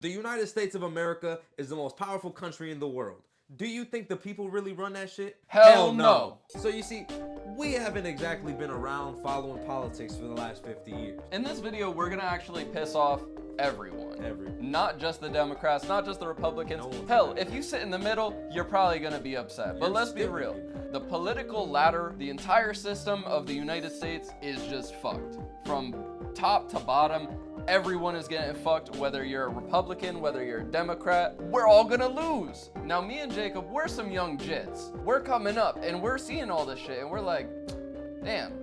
The United States of America is the most powerful country in the world. Do you think the people really run that shit? Hell no. So you see, we haven't exactly been around following politics for the last 50 years. In this video, we're gonna actually piss off everyone. Not just the Democrats, not just the Republicans. Hell, if you sit in the middle, you're probably gonna be upset. But let's be real. The political ladder, the entire system of the United States is just fucked. From top to bottom, everyone is getting fucked, whether you're a Republican, whether you're a Democrat, we're all gonna lose. Now, me and Jacob, we're some young jits. We're coming up and we're seeing all this shit and we're like, damn.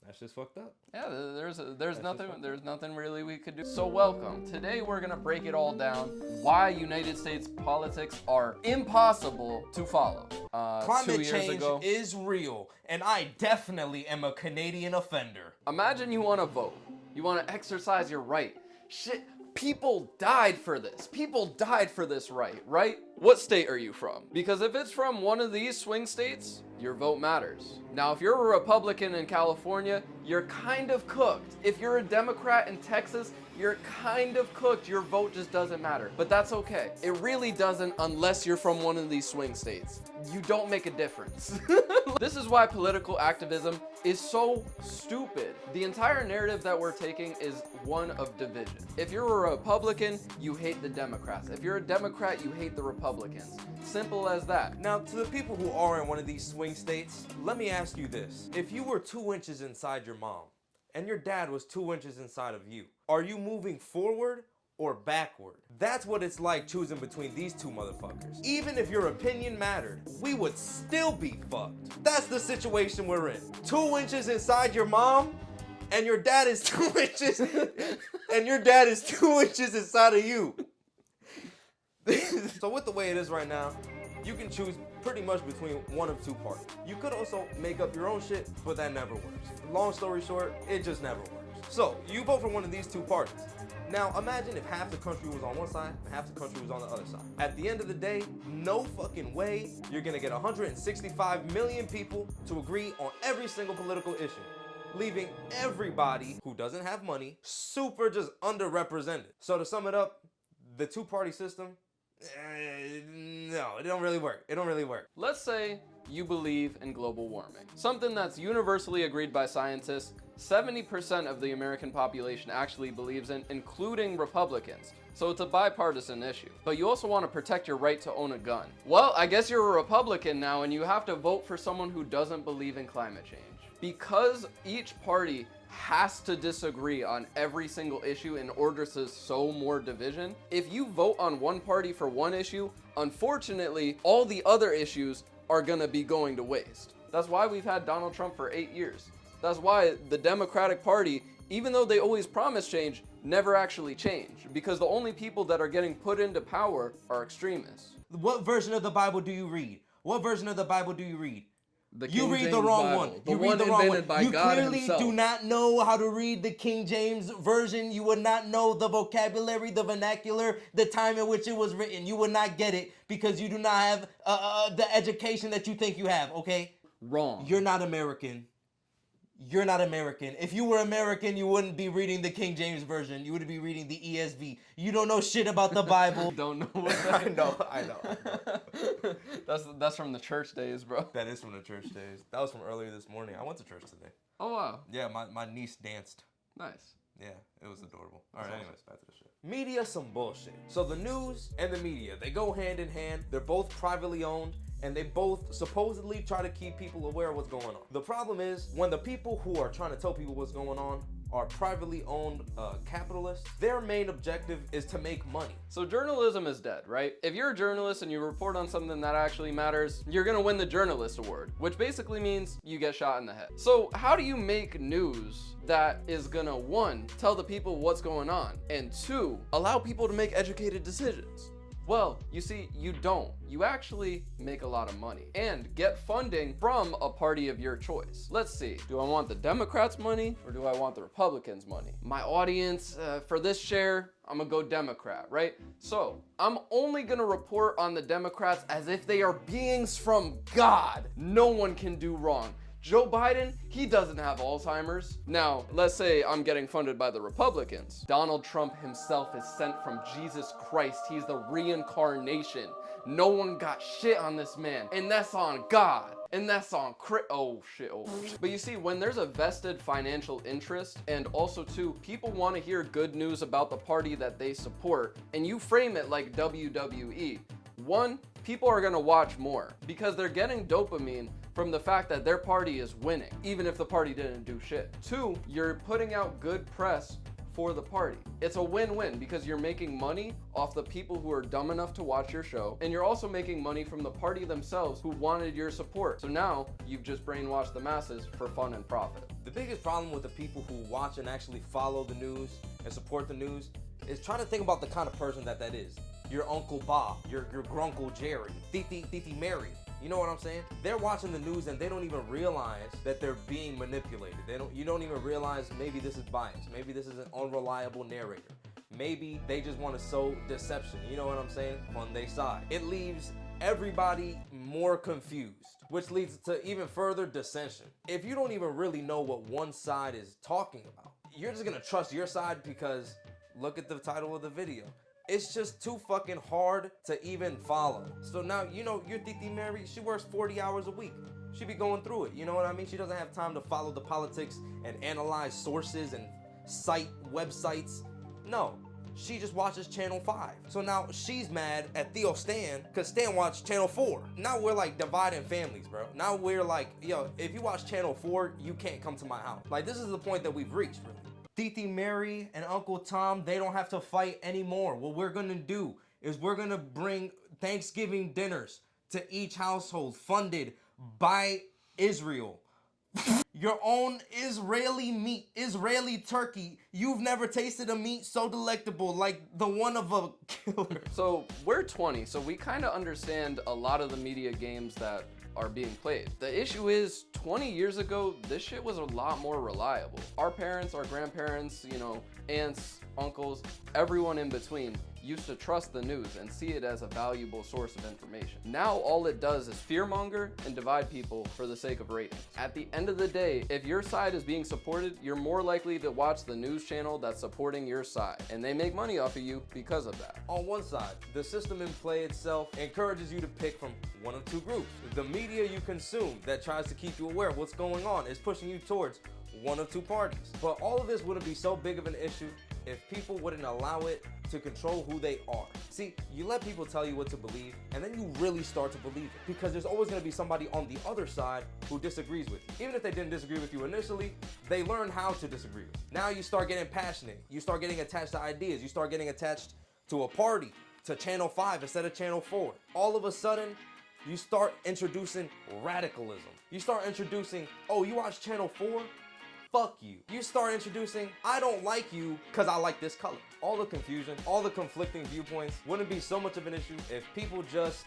That's just fucked up. Yeah, there's nothing really we could do. So welcome. Today we're gonna break it all down. Why United States politics are impossible to follow. Climate change is real, and I definitely am a Canadian offender. Imagine you want to vote. You want to exercise your right. Shit, people died for this. People died for this right? What state are you from? Because if it's from one of these swing states, your vote matters. Now, if you're a Republican in California, you're kind of cooked. If you're a Democrat in Texas, you're kind of cooked. Your vote just doesn't matter. But that's okay. It really doesn't unless you're from one of these swing states. You don't make a difference. This is why political activism is so stupid. The entire narrative that we're taking is one of division. If you're a Republican, you hate the Democrats. If you're a Democrat, you hate the Republicans. Simple as that. Now, to the people who are in one of these swing states, let me ask you this. If you were 2 inches inside your mom, and your dad was 2 inches inside of you, are you moving forward or backward? That's what it's like choosing between these two motherfuckers. Even if your opinion mattered, we would still be fucked. That's the situation we're in. 2 inches inside your mom, and your dad is 2 inches, and your dad is 2 inches inside of you. So with the way it is right now, you can choose pretty much between one of two parties. You could also make up your own shit, but that never works. Long story short, it just never works. So you vote for one of these two parties. Now imagine if half the country was on one side and half the country was on the other side. At the end of the day, no fucking way you're gonna get 165 million people to agree on every single political issue, leaving everybody who doesn't have money super just underrepresented. So to sum it up, the two-party system, no, it don't really work. It don't really work. Let's say you believe in global warming, something that's universally agreed by scientists. 70% of the American population actually believes in, including Republicans. So it's a bipartisan issue. But you also want to protect your right to own a gun. Well, I guess you're a Republican now and you have to vote for someone who doesn't believe in climate change. Because each party has to disagree on every single issue in order to sow more division, if you vote on one party for one issue, unfortunately, all the other issues are gonna be going to waste. That's why we've had Donald Trump for 8 years. That's why the Democratic Party, even though they always promise change, never actually change. Because the only people that are getting put into power are extremists. What version of the Bible do you read? What version of the Bible do you read? You read the wrong one. You read the wrong one. You clearly do not know how to read the King James version. You would not know the vocabulary, the vernacular, the time in which it was written. You would not get it because you do not have the education that you think you have, okay? Wrong. You're not American. You're not American. If you were American, you wouldn't be reading the King James version. You would be reading the ESV. You don't know shit about the Bible. Don't know what that is. I know. That's from the church days, bro. That is from the church days. That was from earlier this morning. I went to church today. Oh, wow. Yeah, my niece danced. Nice. Yeah, it was adorable. All right, anyways, back to the shit. Media, some bullshit. So the news and the media, they go hand in hand. They're both privately owned, and they both supposedly try to keep people aware of what's going on. The problem is, when the people who are trying to tell people what's going on are privately owned capitalists, their main objective is to make money. So journalism is dead, right? If you're a journalist and you report on something that actually matters, you're gonna win the Journalist Award, which basically means you get shot in the head. So how do you make news that is gonna, 1, tell the people what's going on, and 2, allow people to make educated decisions? Well, you see, you don't. You actually make a lot of money and get funding from a party of your choice. Let's see, do I want the Democrats' money or do I want the Republicans' money? My audience, for this share, I'm gonna go Democrat, right? So I'm only gonna report on the Democrats as if they are beings from God. No one can do wrong. Joe Biden, he doesn't have Alzheimer's. Now, let's say I'm getting funded by the Republicans. Donald Trump himself is sent from Jesus Christ. He's the reincarnation. No one got shit on this man, and that's on God. And that's on oh shit. But you see, when there's a vested financial interest, and also too, people want to hear good news about the party that they support, and you frame it like WWE. One, people are gonna watch more because they're getting dopamine from the fact that their party is winning, even if the party didn't do shit. Two, you're putting out good press for the party. It's a win-win because you're making money off the people who are dumb enough to watch your show, and you're also making money from the party themselves who wanted your support. So now you've just brainwashed the masses for fun and profit. The biggest problem with the people who watch and actually follow the news and support the news is trying to think about the kind of person that is. Your Uncle Bob, your Grunkle Jerry, Titi Mary. You know what I'm saying? They're watching the news and they don't even realize that they're being manipulated. You don't even realize maybe this is biased. Maybe this is an unreliable narrator. Maybe they just want to sow deception. You know what I'm saying? On their side. It leaves everybody more confused, which leads to even further dissension. If you don't even really know what one side is talking about, you're just gonna trust your side because look at the title of the video. It's just too fucking hard to even follow. So now, you know, your Titi Mary, she works 40 hours a week. She be going through it, you know what I mean? She doesn't have time to follow the politics and analyze sources and cite websites. No, she just watches Channel 5. So now she's mad at Theo Stan because Stan watched Channel 4. Now we're like dividing families, bro. Now we're like, yo, if you watch Channel 4, you can't come to my house. Like, this is the point that we've reached, really. Titi Mary and Uncle Tom, they don't have to fight anymore. What we're gonna do is we're gonna bring Thanksgiving dinners to each household funded by Israel. Your own Israeli meat, Israeli turkey. You've never tasted a meat so delectable like the one of a killer. So we're 20, so we kind of understand a lot of the media games that are being played. The issue is 20 years ago, this shit was a lot more reliable. Our parents, our grandparents, you know, aunts, uncles, everyone in between used to trust the news and see it as a valuable source of information. Now all it does is fearmonger and divide people for the sake of ratings. At the end of the day, if your side is being supported, you're more likely to watch the news channel that's supporting your side, and they make money off of you because of that. On one side, the system in play itself encourages you to pick from one of two groups. The media you consume that tries to keep you aware of what's going on is pushing you towards one of two parties. But all of this wouldn't be so big of an issue if people wouldn't allow it to control who they are. See, you let people tell you what to believe, and then you really start to believe it, because there's always gonna be somebody on the other side who disagrees with you. Even if they didn't disagree with you initially, they learn how to disagree with you. Now you start getting passionate, you start getting attached to ideas, you start getting attached to a party, to Channel 5 instead of Channel 4. All of a sudden, you start introducing radicalism. You start introducing, oh, you watch Channel 4? Fuck you. You start introducing, I don't like you because I like this color. All the confusion, all the conflicting viewpoints wouldn't be so much of an issue if people just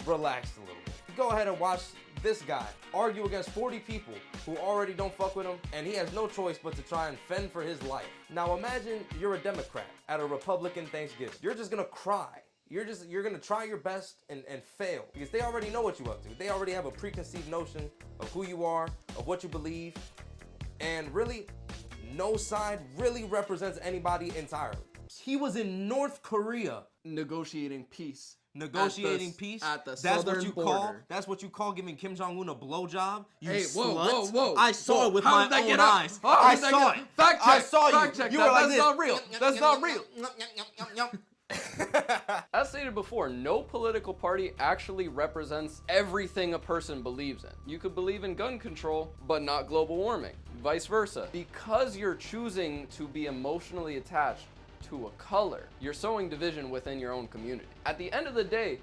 relaxed a little bit. Go ahead and watch this guy argue against 40 people who already don't fuck with him, and he has no choice but to try and fend for his life. Now imagine you're a Democrat at a Republican Thanksgiving. You're just gonna cry. You're gonna try your best and fail because they already know what you're up to. They already have a preconceived notion of who you are, of what you believe. And really, no side really represents anybody entirely. He was in North Korea Negotiating peace. negotiating peace. At the That's southern what you border. call. That's what you call giving Kim Jong-un a blowjob. You Hey, whoa, slut. whoa, whoa. I saw Whoa, it with how my did that own get out? eyes. How I did that saw get- it. Fact check. I saw you. Fact check You that. were like That's this. not real. That's not real. real. As stated before, no political party actually represents everything a person believes in. You could believe in gun control, but not global warming. Vice versa. Because you're choosing to be emotionally attached to a color, you're sowing division within your own community. At the end of the day,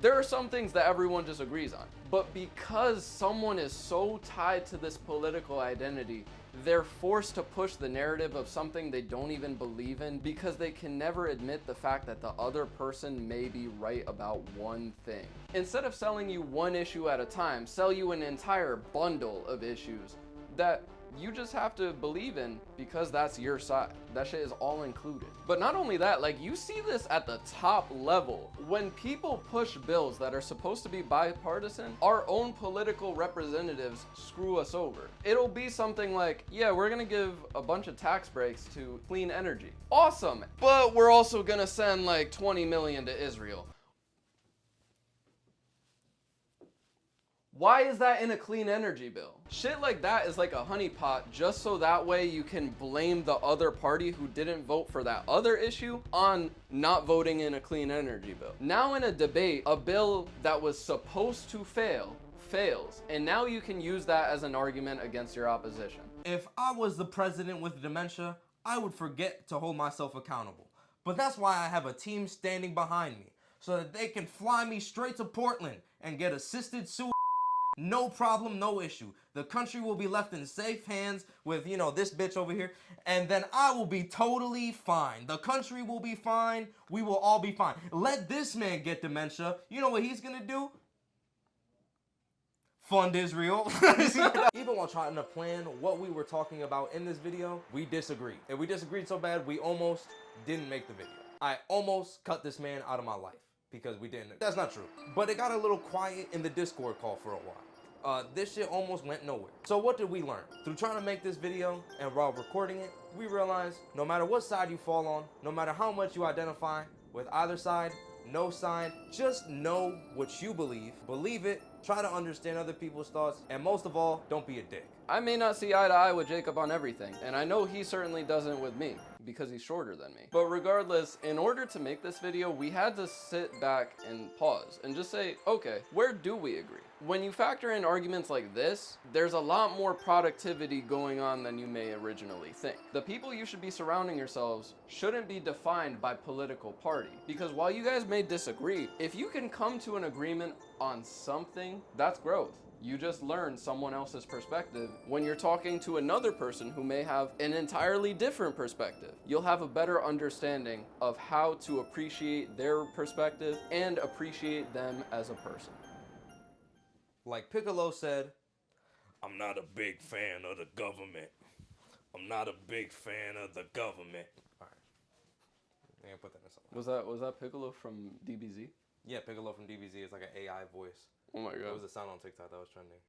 there are some things that everyone disagrees on, but because someone is so tied to this political identity, they're forced to push the narrative of something they don't even believe in because they can never admit the fact that the other person may be right about one thing. Instead of selling you one issue at a time, sell you an entire bundle of issues that you just have to believe in because that's your side. That shit is all included. But not only that, like you see this at the top level. When people push bills that are supposed to be bipartisan, our own political representatives screw us over. It'll be something like, yeah, we're gonna give a bunch of tax breaks to clean energy. Awesome, but we're also gonna send like 20 million to Israel. Why is that in a clean energy bill? Shit like that is like a honeypot just so that way you can blame the other party who didn't vote for that other issue on not voting in a clean energy bill. Now in a debate, a bill that was supposed to fail, fails, and now you can use that as an argument against your opposition. If I was the president with dementia, I would forget to hold myself accountable. But that's why I have a team standing behind me, so that they can fly me straight to Portland and get assisted suicide. No problem, no issue. The country will be left in safe hands with, this bitch over here. And then I will be totally fine. The country will be fine. We will all be fine. Let this man get dementia. You know what he's gonna do? Fund Israel. Even while trying to plan what we were talking about in this video, we disagreed. And we disagreed so bad, we almost didn't make the video. I almost cut this man out of my life. Because we didn't. That's not true. But it got a little quiet in the Discord call for a while. This shit almost went nowhere. So what did we learn? Through trying to make this video and while recording it, we realized no matter what side you fall on, no matter how much you identify with either side, no side, just know what you believe it, try to understand other people's thoughts, and most of all, don't be a dick. I may not see eye to eye with Jacob on everything, and I know he certainly doesn't with me, because he's shorter than me. But regardless, in order to make this video, we had to sit back and pause and just say, okay, where do we agree? When you factor in arguments like this, there's a lot more productivity going on than you may originally think. The people you should be surrounding yourselves shouldn't be defined by political party, because while you guys may disagree, if you can come to an agreement on something, that's growth. You just learn someone else's perspective when you're talking to another person who may have an entirely different perspective. You'll have a better understanding of how to appreciate their perspective and appreciate them as a person. Like Piccolo said, I'm not a big fan of the government. I'm not a big fan of the government. All right. I'm gonna put that in something. Was that Piccolo from DBZ? Yeah, Piccolo from DBZ is like an AI voice. Oh my god. It was a sound on TikTok that was trending.